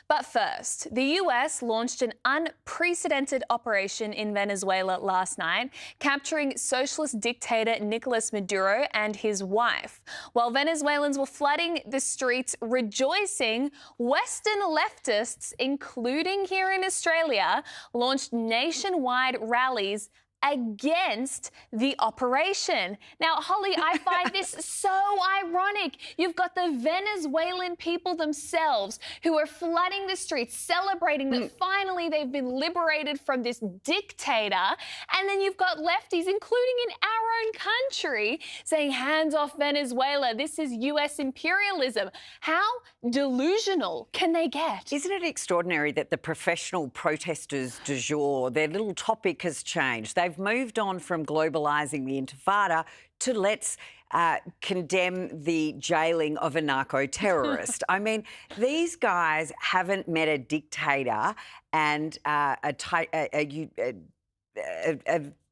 But first, the US launched an unprecedented operation in Venezuela last night, capturing socialist dictator Nicolas Maduro and his wife. While Venezuelans were flooding the streets rejoicing, Western leftists, including here in Australia, launched nationwide rallies against the operation. Now, Holly, I find this so ironic. You've got the Venezuelan people themselves who are flooding the streets, celebrating that finally they've been liberated from this dictator. And then you've got lefties, including in our own country, saying, hands off Venezuela. This is US imperialism. How delusional can they get? Isn't it extraordinary that the professional protesters du jour, their little topic has changed? They've moved on from globalising the intifada to let's condemn the jailing of a narco-terrorist. I mean, these guys haven't met a dictator and a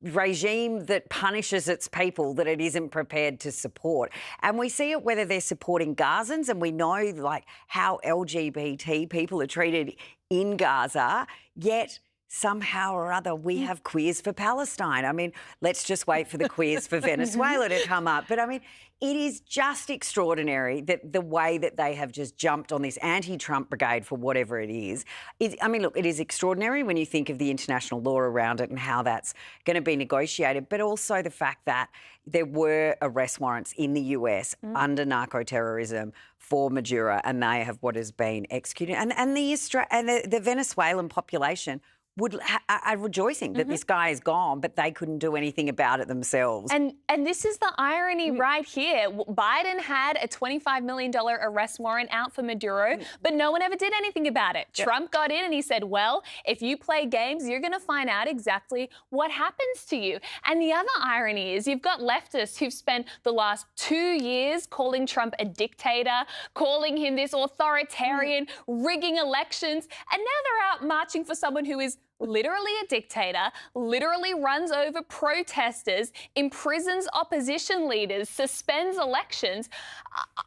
regime that punishes its people that it isn't prepared to support. And we see it whether they're supporting Gazans, and we know like how LGBT people are treated in Gaza, yet somehow or other we have queers for Palestine. I mean, let's just wait for the queers for Venezuela to come up. But I mean, it is just extraordinary that the way that they have just jumped on this anti-Trump brigade for whatever it is. I mean, look, it is extraordinary when you think of the international law around it and how that's going to be negotiated, but also the fact that there were arrest warrants in the US under narco-terrorism for Maduro, and they have what has been executed. And the Venezuelan population are rejoicing that this guy is gone, but they couldn't do anything about it themselves. And this is the irony right here. Biden had a $25 million arrest warrant out for Maduro, but no one ever did anything about it. Trump got in and he said, well, if you play games, you're going to find out exactly what happens to you. And the other irony is you've got leftists who've spent the last 2 years calling Trump a dictator, calling him this authoritarian, rigging elections, and now they're out marching for someone who is literally a dictator, literally runs over protesters, imprisons opposition leaders, suspends elections.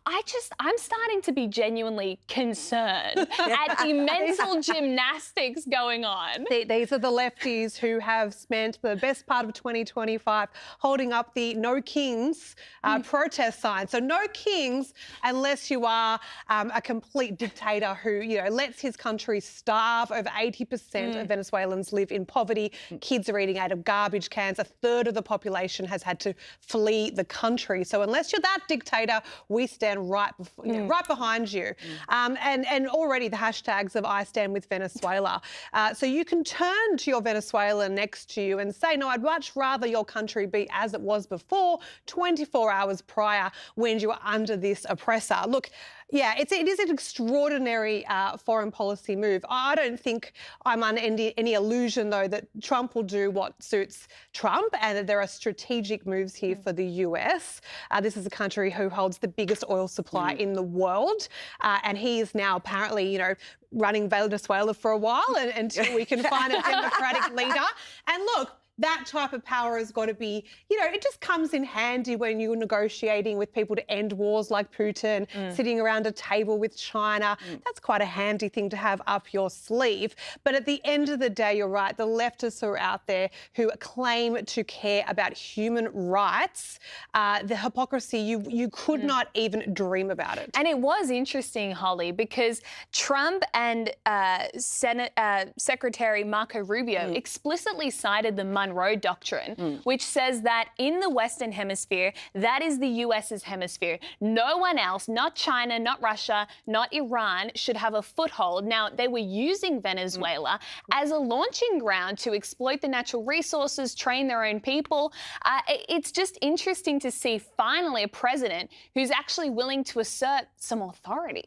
I'm starting to be genuinely concerned at the mental gymnastics going on. These are the lefties who have spent the best part of 2025 holding up the No Kings protest sign. So no kings unless you are a complete dictator who, lets his country starve. Over 80% of Venezuelans live in poverty. Kids are eating out of garbage cans. A third of the population has had to flee the country. So unless you're that dictator, we stand right behind you. And already the hashtags of I stand with Venezuela. So you can turn to your Venezuelan next to you and say, no, I'd much rather your country be as it was before, 24 hours prior, when you were under this oppressor. Look, yeah, it is an extraordinary foreign policy move. I don't think I'm under any illusion, though, that Trump will do what suits Trump and that there are strategic moves here for the US. This is a country who holds the biggest oil supply in the world, and he is now apparently, running Venezuela for a while until we can find a democratic leader. And look, that type of power has got to be, it just comes in handy when you're negotiating with people to end wars like Putin, sitting around a table with China. That's quite a handy thing to have up your sleeve. But at the end of the day, you're right, the leftists who are out there who claim to care about human rights, the hypocrisy, you could not even dream about it. And it was interesting, Holly, because Trump and Secretary Marco Rubio explicitly cited the Monroe Doctrine, which says that in the Western Hemisphere, that is the US's hemisphere. No one else, not China, not Russia, not Iran, should have a foothold. Now, they were using Venezuela as a launching ground to exploit the natural resources, train their own people. It's just interesting to see finally a president who's actually willing to assert some authority.